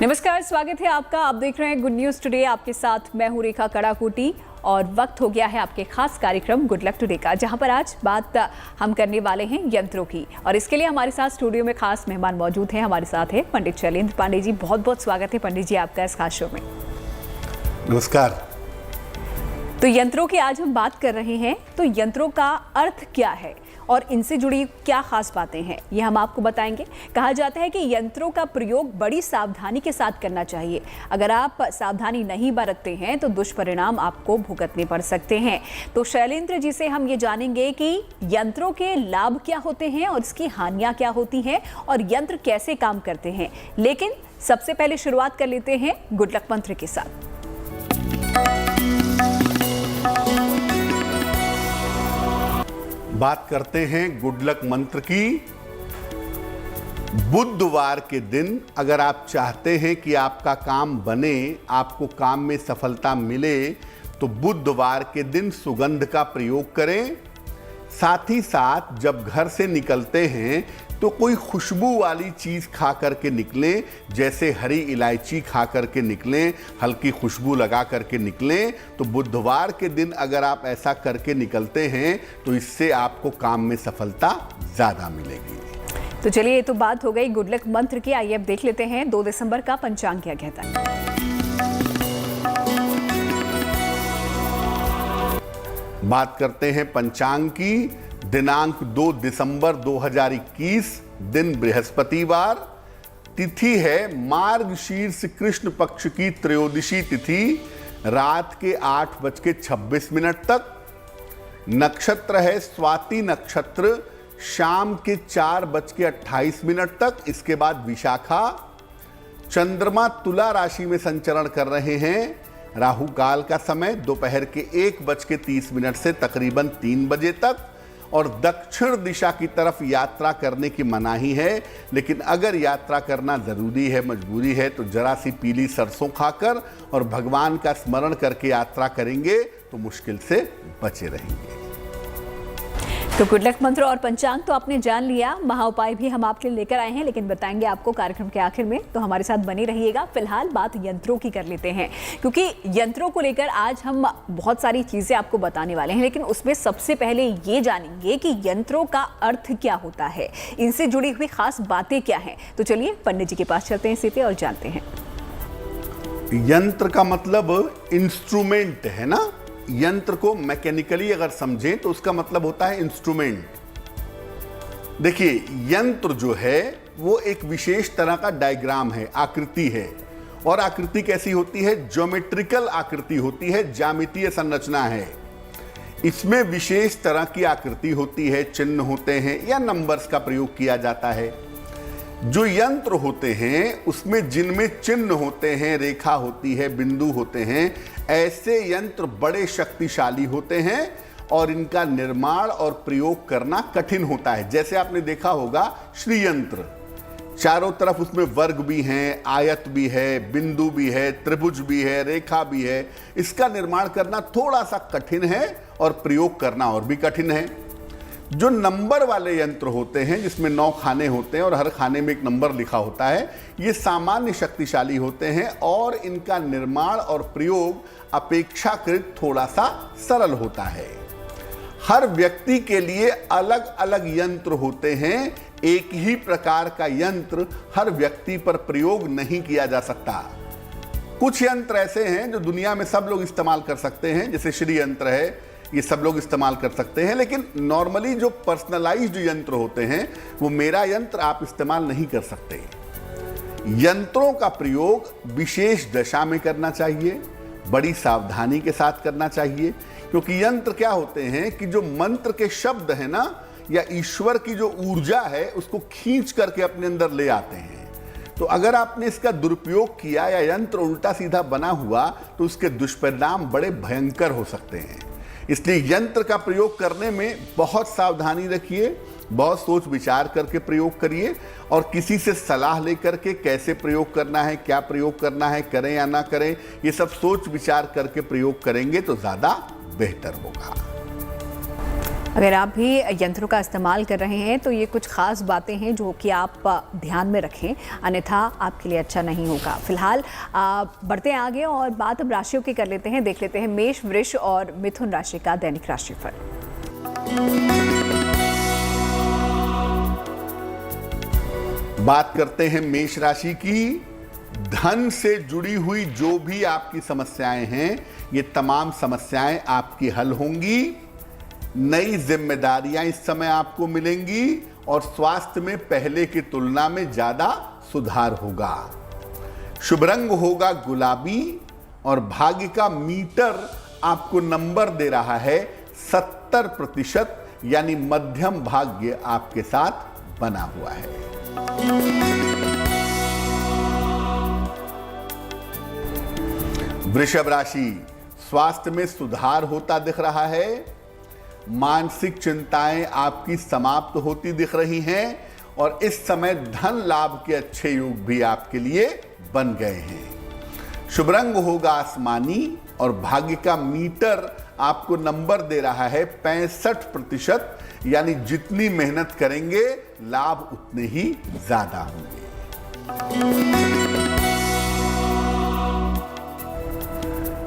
नमस्कार, स्वागत है आपका। आप देख रहे हैं गुड न्यूज टुडे। आपके साथ मैं हूं रेखा कड़ाकोटी और वक्त हो गया है आपके खास कार्यक्रम गुड लक टुडे का, जहां पर आज बात हम करने वाले हैं यंत्रों की। और इसके लिए हमारे साथ स्टूडियो में खास मेहमान मौजूद हैं। हमारे साथ है पंडित शैलेंद्र पांडे जी। बहुत बहुत स्वागत है पंडित जी आपका इस खास शो में। नमस्कार। तो यंत्रों की आज हम बात कर रहे हैं, तो यंत्रों का अर्थ क्या है और इनसे जुड़ी क्या खास बातें हैं, ये हम आपको बताएंगे। कहा जाता है कि यंत्रों का प्रयोग बड़ी सावधानी के साथ करना चाहिए। अगर आप सावधानी नहीं बरतते हैं तो दुष्परिणाम आपको भुगतने पड़ सकते हैं। तो शैलेंद्र जी से हम ये जानेंगे कि यंत्रों के लाभ क्या होते हैं और इसकी हानियां क्या होती हैं और यंत्र कैसे काम करते हैं। लेकिन सबसे पहले शुरुआत कर लेते हैं गुड लक मंत्र के साथ। बात करते हैं गुड लक मंत्र की। बुधवार के दिन अगर आप चाहते हैं कि आपका काम बने, आपको काम में सफलता मिले, तो बुधवार के दिन सुगंध का प्रयोग करें। साथ ही साथ जब घर से निकलते हैं तो कोई खुशबू वाली चीज़ खा करके निकलें, जैसे हरी इलायची खा करके निकलें, हल्की खुशबू लगा करके निकलें। तो बुधवार के दिन अगर आप ऐसा करके निकलते हैं तो इससे आपको काम में सफलता ज़्यादा मिलेगी। तो चलिए, ये तो बात हो गई गुड लक मंत्र की। आइए अब देख लेते हैं 2 दिसंबर का पंचांग क्या कहता है। बात करते हैं पंचांग की। दिनांक 2 दिसंबर 2021, दिन बृहस्पतिवार, तिथि है मार्गशीर्ष कृष्ण पक्ष की त्रयोदशी तिथि, रात के 8:26 तक। नक्षत्र है स्वाति नक्षत्र, शाम के 4:28 तक। इसके बाद विशाखा। चंद्रमा तुला राशि में संचरण कर रहे हैं। राहु काल का समय दोपहर के 1:30 से तकरीबन 3 बजे तक। और दक्षिण दिशा की तरफ यात्रा करने की मनाही है, लेकिन अगर यात्रा करना ज़रूरी है, मजबूरी है, तो जरा सी पीली सरसों खाकर और भगवान का स्मरण करके यात्रा करेंगे तो मुश्किल से बचे रहेंगे। तो गुड लक मंत्र और पंचांग तो आपने जान लिया। महा उपाय भी हम आपके लिए लेकर आए हैं, लेकिन बताएंगे आपको कार्यक्रम के आखिर में, तो हमारे साथ बने रहिएगा। फिलहाल बात यंत्रों की कर लेते हैं, क्योंकि यंत्रों को लेकर आज हम बहुत सारी चीजें आपको बताने वाले हैं। लेकिन उसमें सबसे पहले ये जानेंगे कि यंत्रों का अर्थ क्या होता है, इनसे जुड़ी हुई खास बातें क्या हैं। तो चलिए पंडित जी के पास चलते हैं सीधे और जानते हैं। यंत्र का मतलब इंस्ट्रूमेंट है ना। यंत्र को मैकेनिकली अगर समझें तो उसका मतलब होता है इंस्ट्रूमेंट। देखिए, यंत्र जो है वो एक विशेष तरह का डायग्राम है, आकृति है। और आकृति कैसी होती है? ज्योमेट्रिकल आकृति होती है, ज्यामितीय संरचना है। इसमें विशेष तरह की आकृति होती है, चिन्ह होते हैं या नंबर्स का प्रयोग किया जाता है। जो यंत्र होते हैं उसमें जिनमें चिन्ह होते हैं, रेखा होती है, बिंदु होते हैं, ऐसे यंत्र बड़े शक्तिशाली होते हैं और इनका निर्माण और प्रयोग करना कठिन होता है। जैसे आपने देखा होगा श्रीयंत्र, चारों तरफ उसमें वर्ग भी हैं, आयत भी है, बिंदु भी है, त्रिभुज भी है, रेखा भी है। इसका निर्माण करना थोड़ा सा कठिन है और प्रयोग करना और भी कठिन है। जो नंबर वाले यंत्र होते हैं, जिसमें 9 खाने होते हैं और हर खाने में एक नंबर लिखा होता है, ये सामान्य शक्तिशाली होते हैं और इनका निर्माण और प्रयोग अपेक्षाकृत थोड़ा सा सरल होता है। हर व्यक्ति के लिए अलग अलग यंत्र होते हैं। एक ही प्रकार का यंत्र हर व्यक्ति पर प्रयोग नहीं किया जा सकता। कुछ यंत्र ऐसे हैं जो दुनिया में सब लोग इस्तेमाल कर सकते हैं, जैसे श्री यंत्र है, ये सब लोग इस्तेमाल कर सकते हैं। लेकिन नॉर्मली जो पर्सनलाइज्ड यंत्र होते हैं, वो मेरा यंत्र आप इस्तेमाल नहीं कर सकते। यंत्रों का प्रयोग विशेष दशा में करना चाहिए, बड़ी सावधानी के साथ करना चाहिए, क्योंकि यंत्र क्या होते हैं कि जो मंत्र के शब्द है ना, या ईश्वर की जो ऊर्जा है, उसको खींच करके अपने अंदर ले आते हैं। तो अगर आपने इसका दुरुपयोग किया या यंत्र उल्टा सीधा बना हुआ, तो उसके दुष्परिणाम बड़े भयंकर हो सकते हैं। इसलिए यंत्र का प्रयोग करने में बहुत सावधानी रखिए, बहुत सोच विचार करके प्रयोग करिए और किसी से सलाह लेकर के कैसे प्रयोग करना है, क्या प्रयोग करना है, करें या ना करें, ये सब सोच विचार करके प्रयोग करेंगे तो ज़्यादा बेहतर होगा। अगर आप भी यंत्रों का इस्तेमाल कर रहे हैं तो ये कुछ खास बातें हैं जो कि आप ध्यान में रखें, अन्यथा आपके लिए अच्छा नहीं होगा। फिलहाल बढ़ते हैं आगे और बात अब राशियों की कर लेते हैं। देख लेते हैं मेष, वृष और मिथुन राशि का दैनिक राशिफल। बात करते हैं मेष राशि की। धन से जुड़ी हुई जो भी आपकी समस्याएं हैं, ये तमाम समस्याएं आपकी हल होंगी। नई जिम्मेदारियां इस समय आपको मिलेंगी और स्वास्थ्य में पहले की तुलना में ज्यादा सुधार होगा। शुभ रंग होगा गुलाबी और भाग्य का मीटर आपको नंबर दे रहा है 70%, यानी मध्यम भाग्य आपके साथ बना हुआ है। वृषभ राशि, स्वास्थ्य में सुधार होता दिख रहा है। मानसिक चिंताएं आपकी समाप्त होती दिख रही हैं और इस समय धन लाभ के अच्छे योग भी आपके लिए बन गए हैं। शुभ रंग होगा आसमानी और भाग्य का मीटर आपको नंबर दे रहा है 65%, यानी जितनी मेहनत करेंगे लाभ उतने ही ज्यादा होंगे।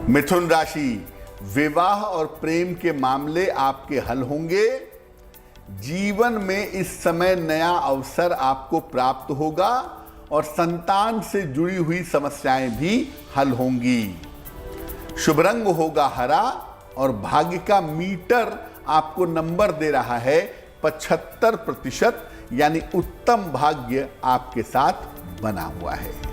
मिथुन राशि, विवाह और प्रेम के मामले आपके हल होंगे। जीवन में इस समय नया अवसर आपको प्राप्त होगा और संतान से जुड़ी हुई समस्याएं भी हल होंगी। शुभ रंग होगा हरा और भाग्य का मीटर आपको नंबर दे रहा है 75%, यानी उत्तम भाग्य आपके साथ बना हुआ है।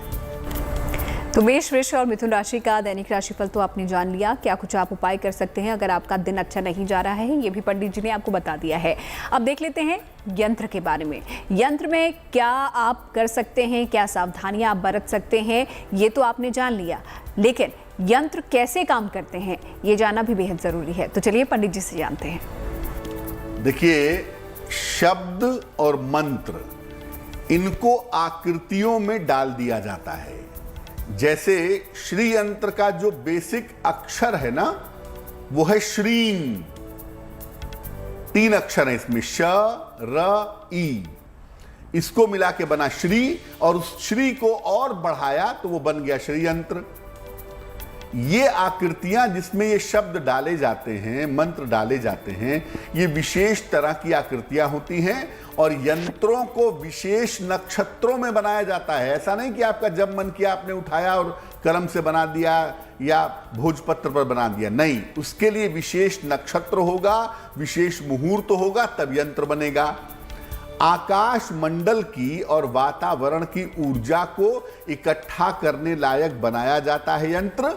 तो मेष, वृष और मिथुन राशि का दैनिक राशिफल तो आपने जान लिया। क्या कुछ आप उपाय कर सकते हैं अगर आपका दिन अच्छा नहीं जा रहा है, ये भी पंडित जी ने आपको बता दिया है। अब देख लेते हैं यंत्र के बारे में। यंत्र में क्या आप कर सकते हैं, क्या सावधानियां आप बरत सकते हैं, ये तो आपने जान लिया, लेकिन यंत्र कैसे काम करते हैं ये जानना भी बेहद जरूरी है। तो चलिए पंडित जी से जानते हैं। देखिए, शब्द और मंत्र, इनको आकृतियों में डाल दिया जाता है। जैसे श्री यंत्र का जो बेसिक अक्षर है ना, वो है श्रीं। 3 अक्षर है इसमें, श, र, ई। इसको मिला के बना श्री, और उस श्री को और बढ़ाया तो वो बन गया श्री यंत्र। ये आकृतियां जिसमें ये शब्द डाले जाते हैं, मंत्र डाले जाते हैं, ये विशेष तरह की आकृतियां होती हैं और यंत्रों को विशेष नक्षत्रों में बनाया जाता है। ऐसा नहीं कि आपका जब मन किया आपने उठाया और कलम से बना दिया या भोजपत्र पर बना दिया, नहीं, उसके लिए विशेष नक्षत्र होगा, विशेष मुहूर्त होगा, तब यंत्र बनेगा। आकाश मंडल की और वातावरण की ऊर्जा को इकट्ठा करने लायक बनाया जाता है यंत्र।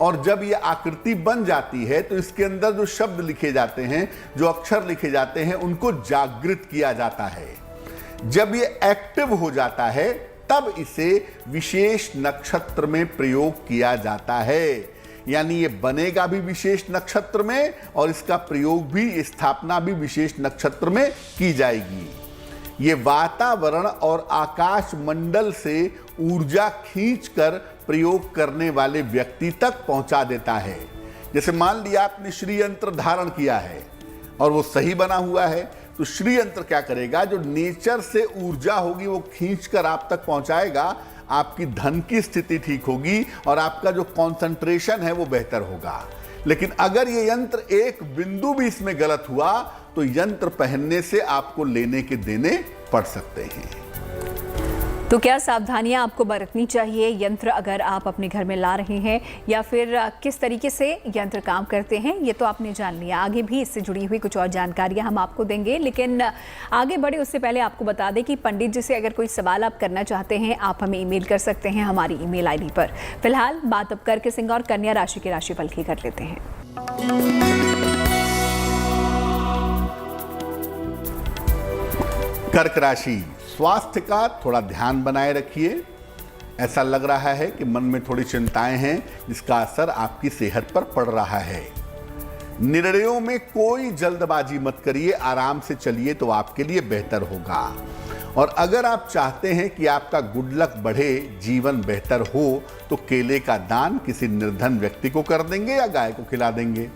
और जब ये आकृति बन जाती है तो इसके अंदर जो शब्द लिखे जाते हैं, जो अक्षर लिखे जाते हैं, उनको जागृत किया जाता है। जब ये एक्टिव हो जाता है तब इसे विशेष नक्षत्र में प्रयोग किया जाता है। यानी ये बनेगा भी विशेष नक्षत्र में और इसका प्रयोग भी, स्थापना भी विशेष नक्षत्र में की जाएगी। ये वातावरण और आकाश मंडल से ऊर्जा खींचकर प्रयोग करने वाले व्यक्ति तक पहुंचा देता है। जैसे मान लिया आपने श्री यंत्र धारण किया है और वो सही बना हुआ है, तो श्री यंत्र क्या करेगा, जो नेचर से ऊर्जा होगी वो खींचकर आप तक पहुंचाएगा। आपकी धन की स्थिति ठीक होगी और आपका जो कंसंट्रेशन है वो बेहतर होगा। लेकिन अगर ये यंत्र एक बिंदु भी इसमें गलत हुआ तो यंत्र पहनने से आपको लेने के देने पड़ सकते हैं। तो क्या सावधानियां आपको बरतनी चाहिए यंत्र अगर आप अपने घर में ला रहे हैं, या फिर किस तरीके से यंत्र काम करते हैं, ये तो आपने जान लिया। आगे भी इससे जुड़ी हुई कुछ और जानकारियां हम आपको देंगे, लेकिन आगे बढ़े उससे पहले आपको बता दें कि पंडित जी से अगर कोई सवाल आप करना चाहते हैं, आप हमें ईमेल कर सकते हैं हमारी ईमेल आईडी पर। फिलहाल बात अब करके सिंह और कन्या राशि के राशिफल की कर लेते हैं। कर्क राशि, स्वास्थ्य का थोड़ा ध्यान बनाए रखिए। ऐसा लग रहा है कि मन में थोड़ी चिंताएं हैं जिसका असर आपकी सेहत पर पड़ रहा है। निर्णयों में कोई जल्दबाजी मत करिए, आराम से चलिए तो आपके लिए बेहतर होगा। और अगर आप चाहते हैं कि आपका गुड लक बढ़े, जीवन बेहतर हो, तो केले का दान किसी निर्धन व्यक्ति को कर देंगे या गाय को खिला देंगे।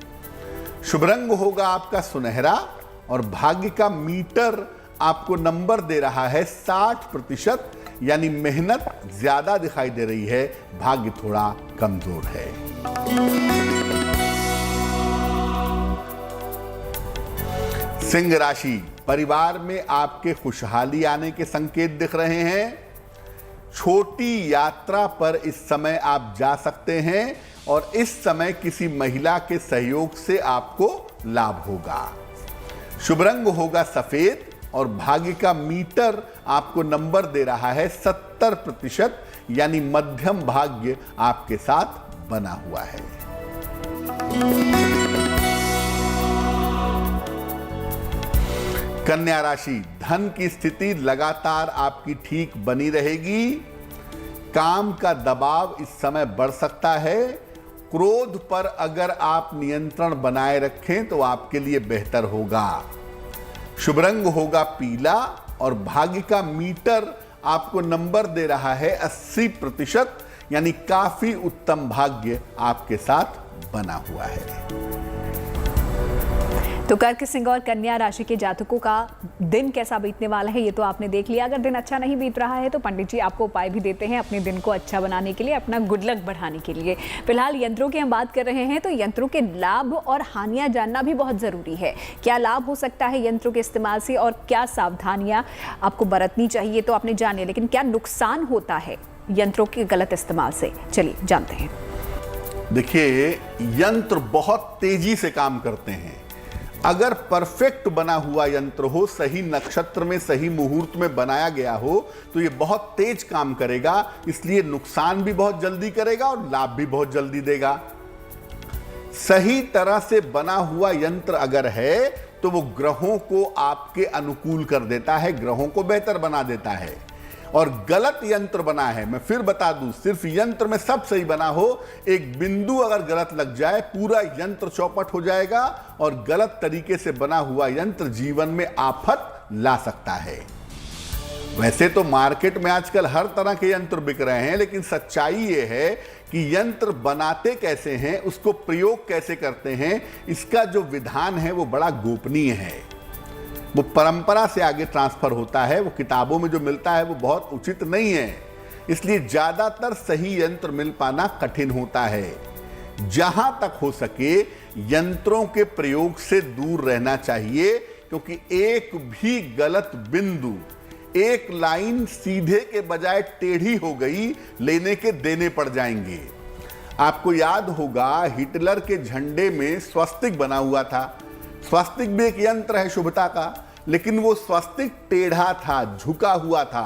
शुभ रंग होगा आपका सुनहरा और भाग्य का मीटर आपको नंबर दे रहा है 60%, यानी मेहनत ज्यादा दिखाई दे रही है, भाग्य थोड़ा कमजोर है। सिंह राशि, परिवार में आपके खुशहाली आने के संकेत दिख रहे हैं। छोटी यात्रा पर इस समय आप जा सकते हैं और इस समय किसी महिला के सहयोग से आपको लाभ होगा। शुभ रंग होगा सफेद और भाग्य का मीटर आपको नंबर दे रहा है 70%, यानी मध्यम भाग्य आपके साथ बना हुआ है। कन्या राशि, धन की स्थिति लगातार आपकी ठीक बनी रहेगी। काम का दबाव इस समय बढ़ सकता है। क्रोध पर अगर आप नियंत्रण बनाए रखें तो आपके लिए बेहतर होगा। शुभ रंग होगा पीला और भाग्य का मीटर आपको नंबर दे रहा है 80%, यानी काफी उत्तम भाग्य आपके साथ बना हुआ है। तो कर्क, सिंह और कन्या राशि के जातकों का दिन कैसा बीतने वाला है ये तो आपने देख लिया। अगर दिन अच्छा नहीं बीत रहा है तो पंडित जी आपको उपाय भी देते हैं अपने दिन को अच्छा बनाने के लिए, अपना गुड लक बढ़ाने के लिए। फिलहाल यंत्रों की हम बात कर रहे हैं तो यंत्रों के लाभ और हानियां जानना भी बहुत जरूरी है। क्या लाभ हो सकता है यंत्रों के इस्तेमाल से और क्या सावधानियां आपको बरतनी चाहिए तो आपने जाने, लेकिन क्या नुकसान होता है यंत्रों के गलत इस्तेमाल से, चलिए जानते हैं। देखिए, यंत्र बहुत तेजी से काम करते हैं। अगर परफेक्ट बना हुआ यंत्र हो, सही नक्षत्र में सही मुहूर्त में बनाया गया हो तो ये बहुत तेज काम करेगा, इसलिए नुकसान भी बहुत जल्दी करेगा और लाभ भी बहुत जल्दी देगा। सही तरह से बना हुआ यंत्र अगर है तो वो ग्रहों को आपके अनुकूल कर देता है, ग्रहों को बेहतर बना देता है। और गलत यंत्र बना है, मैं फिर बता दूं, सिर्फ यंत्र में सब सही बना हो, एक बिंदु अगर गलत लग जाए पूरा यंत्र चौपट हो जाएगा और गलत तरीके से बना हुआ यंत्र जीवन में आफत ला सकता है। वैसे तो मार्केट में आजकल हर तरह के यंत्र बिक रहे हैं, लेकिन सच्चाई ये है कि यंत्र बनाते कैसे हैं, उसको प्रयोग कैसे करते हैं, इसका जो विधान है वो बड़ा गोपनीय है। वो परंपरा से आगे ट्रांसफर होता है, वो किताबों में जो मिलता है वो बहुत उचित नहीं है, इसलिए ज्यादातर सही यंत्र मिल पाना कठिन होता है। जहां तक हो सके यंत्रों के प्रयोग से दूर रहना चाहिए, क्योंकि एक भी गलत बिंदु, एक लाइन सीधे के बजाय टेढ़ी हो गई, लेने के देने पड़ जाएंगे। आपको याद होगा हिटलर के झंडे में स्वस्तिक बना हुआ था। स्वस्तिक भी एक यंत्र है शुभता का, लेकिन वो स्वस्तिक टेढ़ा था, झुका हुआ था।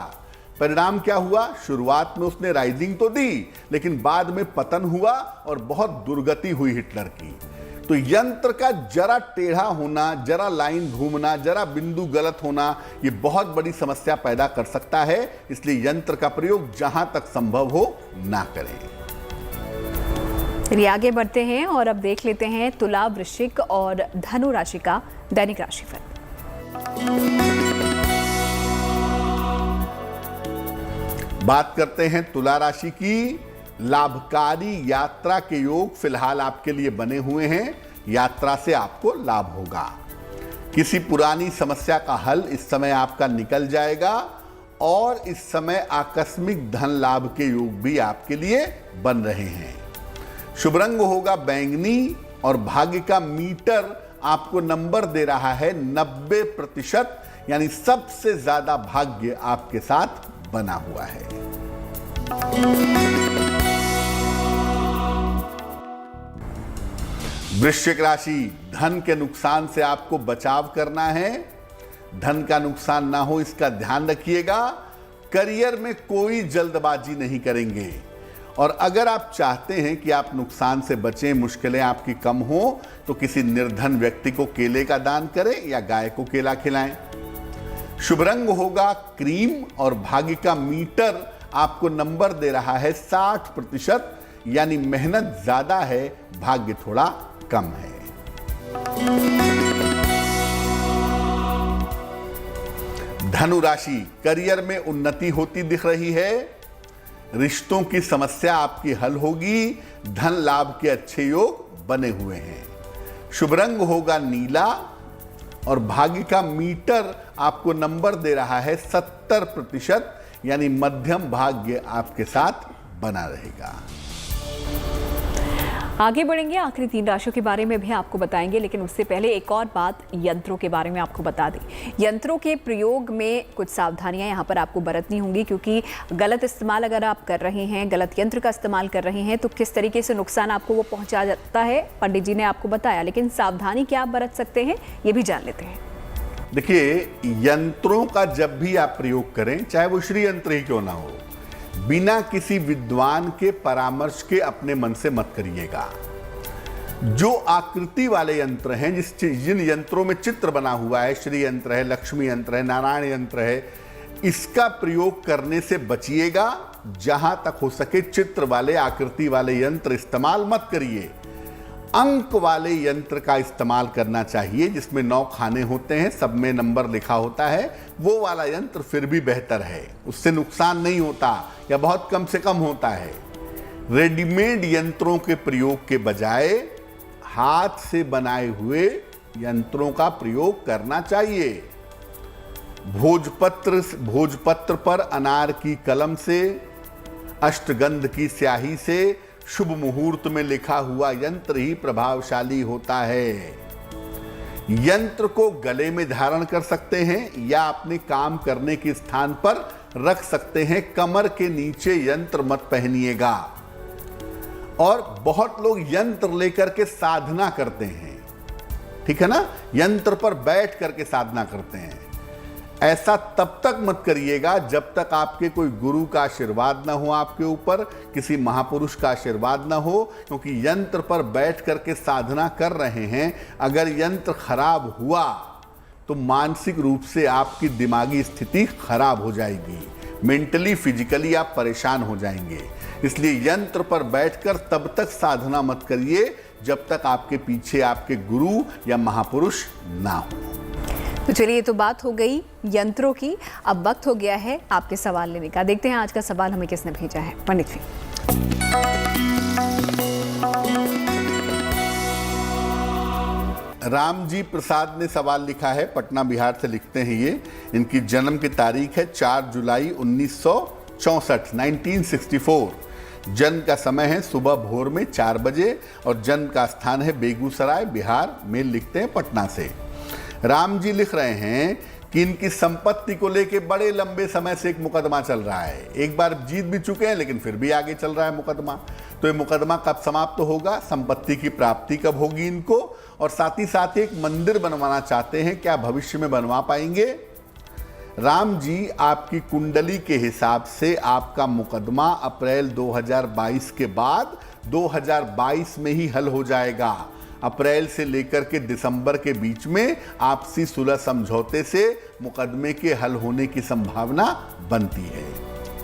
परिणाम क्या हुआ? शुरुआत में उसने राइजिंग तो दी, लेकिन बाद में पतन हुआ और बहुत दुर्गति हुई हिटलर की। तो यंत्र का जरा टेढ़ा होना, जरा लाइन घूमना, जरा बिंदु गलत होना, ये बहुत बड़ी समस्या पैदा कर सकता है। इसलिए यंत्र का प्रयोग जहां तक संभव हो ना करें। चलिए आगे बढ़ते हैं और अब देख लेते हैं तुला, वृश्चिक और धनु राशि का दैनिक राशिफल। बात करते हैं तुला राशि की। लाभकारी यात्रा के योग फिलहाल आपके लिए बने हुए हैं। यात्रा से आपको लाभ होगा। किसी पुरानी समस्या का हल इस समय आपका निकल जाएगा और इस समय आकस्मिक धन लाभ के योग भी आपके लिए बन रहे हैं। शुभ रंग होगा बैंगनी और भाग्य का मीटर आपको नंबर दे रहा है 90%, यानी सबसे ज्यादा भाग्य आपके साथ बना हुआ है। वृश्चिक राशि, धन के नुकसान से आपको बचाव करना है। धन का नुकसान ना हो इसका ध्यान रखिएगा। करियर में कोई जल्दबाजी नहीं करेंगे और अगर आप चाहते हैं कि आप नुकसान से बचें, मुश्किलें आपकी कम हो, तो किसी निर्धन व्यक्ति को केले का दान करें या गाय को केला खिलाएं। शुभ रंग होगा क्रीम और भाग्य का मीटर आपको नंबर दे रहा है 60%, यानी मेहनत ज्यादा है, भाग्य थोड़ा कम है। धनु राशि, करियर में उन्नति होती दिख रही है। रिश्तों की समस्या आपकी हल होगी। धन लाभ के अच्छे योग बने हुए हैं। शुभ रंग होगा नीला और भाग्य का मीटर आपको नंबर दे रहा है 70%, यानी मध्यम भाग्य आपके साथ बना रहेगा। आगे बढ़ेंगे, आखिरी 3 राशियों के बारे में भी आपको बताएंगे, लेकिन उससे पहले एक और बात यंत्रों के बारे में आपको बता दें। यंत्रों के प्रयोग में कुछ सावधानियां यहाँ पर आपको बरतनी होंगी, क्योंकि गलत इस्तेमाल अगर आप कर रहे हैं, गलत यंत्र का इस्तेमाल कर रहे हैं, तो किस तरीके से नुकसान आपको वो पहुँचा जाता है, पंडित जी ने आपको बताया। लेकिन सावधानी क्या आप बरत सकते हैं, ये भी जान लेते हैं। देखिए, यंत्रों का जब भी आप प्रयोग करें, चाहे वो श्री यंत्र ही क्यों ना हो, बिना किसी विद्वान के परामर्श के अपने मन से मत करिएगा। जो आकृति वाले यंत्र हैं, जिन यंत्रों में चित्र बना हुआ है, श्री यंत्र है, लक्ष्मी यंत्र है, नारायण यंत्र है, इसका प्रयोग करने से बचिएगा। जहां तक हो सके चित्र वाले, आकृति वाले यंत्र इस्तेमाल मत करिए। अंक वाले यंत्र का इस्तेमाल करना चाहिए, जिसमें 9 खाने होते हैं, सब में नंबर लिखा होता है। वो वाला यंत्र फिर भी बेहतर है, उससे नुकसान नहीं होता या बहुत कम से कम होता है। रेडीमेड यंत्रों के प्रयोग के बजाय हाथ से बनाए हुए यंत्रों का प्रयोग करना चाहिए। भोजपत्र पर अनार की कलम से, अष्टगंध की स्याही से शुभ मुहूर्त में लिखा हुआ यंत्र ही प्रभावशाली होता है। यंत्र को गले में धारण कर सकते हैं या अपने काम करने के स्थान पर रख सकते हैं। कमर के नीचे यंत्र मत पहनिएगा। और बहुत लोग यंत्र लेकर के साधना करते हैं, ठीक है ना, यंत्र पर बैठ करके साधना करते हैं। ऐसा तब तक मत करिएगा जब तक आपके कोई गुरु का आशीर्वाद ना हो आपके ऊपर, किसी महापुरुष का आशीर्वाद ना हो, क्योंकि यंत्र पर बैठ करके साधना कर रहे हैं। अगर यंत्र खराब हुआ तो मानसिक रूप से आपकी दिमागी स्थिति खराब हो जाएगी, मेंटली फिजिकली आप परेशान हो जाएंगे। इसलिए यंत्र पर बैठकर तब तक साधना मत करिए जब तक आपके पीछे आपके गुरु या महापुरुष ना हो। तो चलिए, तो बात हो गई यंत्रों की। अब वक्त हो गया है आपके सवाल लेने का। देखते हैं आज का सवाल हमें किसने भेजा है। पंडित जी, रामजी प्रसाद ने सवाल लिखा है, पटना बिहार से लिखते हैं ये। इनकी जन्म की तारीख है 4 जुलाई 1964, 1964। जन्म का समय है सुबह भोर में 4 बजे और जन्म का स्थान है बेगूसराय, बिहार। मेल लिखते हैं पटना से। राम जी लिख रहे हैं कि इनकी संपत्ति को लेके बड़े लंबे समय से एक मुकदमा चल रहा है। एक बार जीत भी चुके हैं, लेकिन फिर भी आगे चल रहा है मुकदमा। तो ये मुकदमा कब समाप्त होगा, संपत्ति की प्राप्ति कब होगी इनको, और साथ ही साथ एक मंदिर बनवाना चाहते हैं, क्या भविष्य में बनवा पाएंगे? राम जी, आपकी कुंडली के हिसाब से आपका मुकदमा अप्रैल 2022 के बाद 2022 में ही हल हो जाएगा। अप्रैल से लेकर के दिसंबर के बीच में आपसी सुलह समझौते से मुकदमे के हल होने की संभावना बनती है,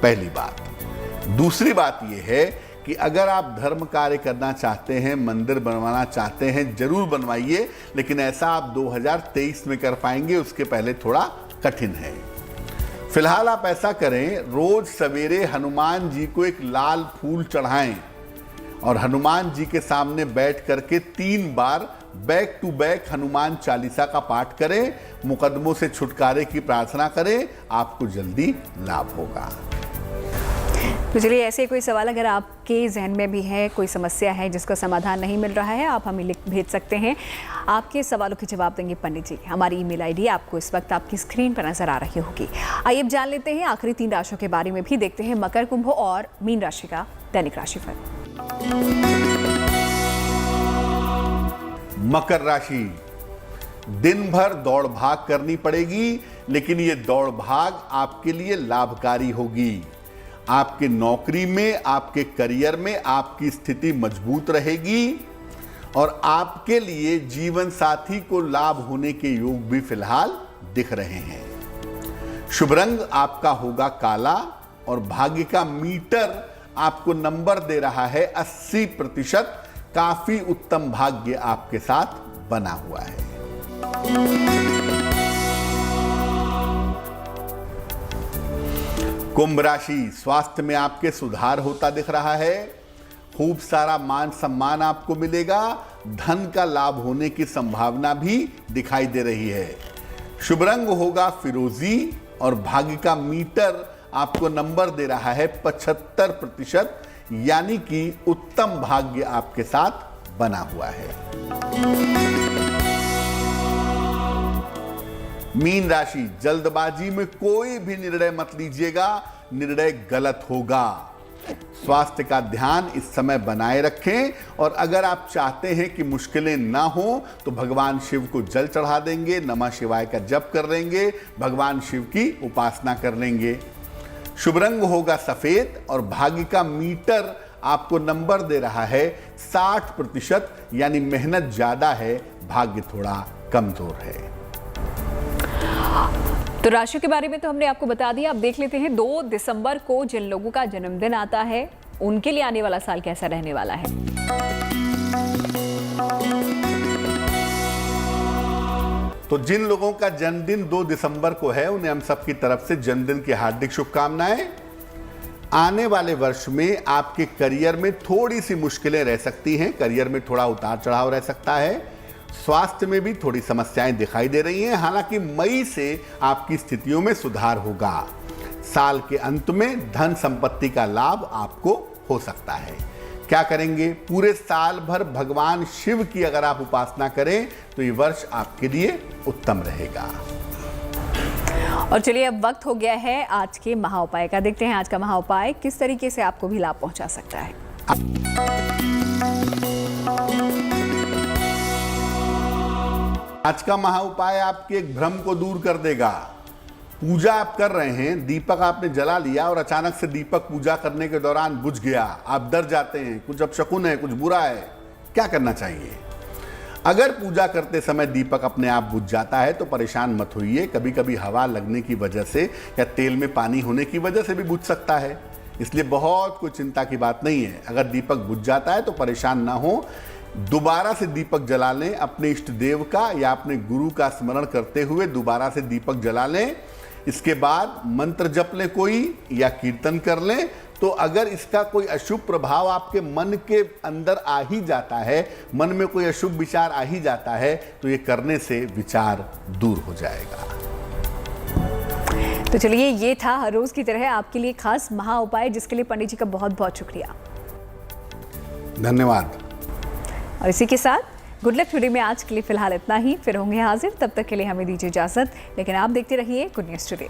पहली बात। दूसरी बात यह है कि अगर आप धर्म कार्य करना चाहते हैं, मंदिर बनवाना चाहते हैं, जरूर बनवाइए, लेकिन ऐसा आप 2023 में कर पाएंगे, उसके पहले थोड़ा कठिन है। फिलहाल आप ऐसा करें, रोज सवेरे हनुमान जी को एक लाल फूल चढ़ाएं और हनुमान जी के सामने बैठ करके 3 बार back to back Hanuman Chalisa का पाठ करें, मुकदमों से छुटकारे की प्रार्थना करें, आपको जल्दी लाभ होगा। तो चलिए, ऐसे कोई सवाल अगर आपके जहन में भी है, कोई समस्या है जिसका समाधान नहीं मिल रहा है, आप हमें भेज सकते हैं। आपके सवालों के जवाब देंगे पंडित जी। हमारी ईमेल आईडी आपको इस वक्त आपकी स्क्रीन पर नजर आ रही होगी। आइए अब जान लेते हैं आखिरी 3 राशियों के बारे में भी। देखते हैं मकर, कुंभ और मीन राशि का दैनिक राशिफल। मकर राशि, दिन भर दौड़ भाग करनी पड़ेगी, लेकिन ये दौड़ भाग आपके लिए लाभकारी होगी। आपके नौकरी में, आपके करियर में आपकी स्थिति मजबूत रहेगी और आपके लिए जीवन साथी को लाभ होने के योग भी फिलहाल दिख रहे हैं। शुभ रंग आपका होगा काला और भाग्य का मीटर आपको नंबर दे रहा है 80%। काफी उत्तम भाग्य आपके साथ बना हुआ है। कुंभ राशि, स्वास्थ्य में आपके सुधार होता दिख रहा है। खूब सारा मान सम्मान आपको मिलेगा। धन का लाभ होने की संभावना भी दिखाई दे रही है। शुभ रंग होगा फिरोजी और भाग्य का मीटर आपको नंबर दे रहा है 75%, यानी कि उत्तम भाग्य आपके साथ बना हुआ है। मीन राशि, जल्दबाजी में कोई भी निर्णय मत लीजिएगा, निर्णय गलत होगा। स्वास्थ्य का ध्यान इस समय बनाए रखें और अगर आप चाहते हैं कि मुश्किलें ना हो तो भगवान शिव को जल चढ़ा देंगे, नमः शिवाय का जप कर लेंगे, भगवान शिव की उपासना कर लेंगे। शुभ रंग होगा सफेद और भाग्य का मीटर आपको नंबर दे रहा है 60%, यानी मेहनत ज्यादा है, भाग्य थोड़ा कमजोर है। तो राशि के बारे में तो हमने आपको बता दिया। अब देख लेते हैं 2 दिसंबर को जिन लोगों का जन्मदिन आता है उनके लिए आने वाला साल कैसा रहने वाला है। तो जिन लोगों का जन्मदिन 2 दिसंबर को है उन्हें हम सबकी तरफ से जन्मदिन की हार्दिक शुभकामनाएं। आने वाले वर्ष में आपके करियर में थोड़ी सी मुश्किलें रह सकती हैं, करियर में थोड़ा उतार चढ़ाव रह सकता है, स्वास्थ्य में भी थोड़ी समस्याएं दिखाई दे रही हैं। हालांकि मई से आपकी स्थितियों में सुधार होगा। साल के अंत में धन संपत्ति का लाभ आपको हो सकता है। क्या करेंगे? पूरे साल भर भगवान शिव की अगर आप उपासना करें तो ये वर्ष आपके लिए उत्तम रहेगा। और चलिए अब वक्त हो गया है आज के महाउपाय का। देखते हैं आज का महाउपाय किस तरीके से आपको भी लाभ पहुंचा सकता है। आज का महाउपाय आपके एक भ्रम को दूर कर देगा। पूजा आप कर रहे हैं, दीपक आपने जला लिया और अचानक से दीपक पूजा करने के दौरान बुझ गया, आप डर जाते हैं, कुछ अपशकुन है, कुछ बुरा है। क्या करना चाहिए? अगर पूजा करते समय दीपक अपने आप बुझ जाता है तो परेशान मत होइए। कभी कभी हवा लगने की वजह से या तेल में पानी होने की वजह से भी बुझ सकता है, इसलिए बहुत कोई चिंता की बात नहीं है। अगर दीपक बुझ जाता है तो परेशान ना हो, दोबारा से दीपक जला लें। अपने इष्ट देव का या अपने गुरु का स्मरण करते हुए दोबारा से दीपक जला लें। इसके बाद मंत्र जप लें कोई या कीर्तन कर लें। तो अगर इसका कोई अशुभ प्रभाव आपके मन के अंदर आ ही जाता है, मन में कोई अशुभ विचार आ ही जाता है, तो ये करने से विचार दूर हो जाएगा। तो चलिए ये था हर रोज की तरह आपके लिए खास महा उपाय, जिसके लिए पंडित जी का बहुत बहुत शुक्रिया। धन्यवाद। और इसी के साथ गुड लक टुडे में आज के लिए फिलहाल इतना ही। फिर होंगे हाजिर, तब तक के लिए हमें दीजिए इजाजत। लेकिन आप देखते रहिए गुड न्यूज़ टुडे।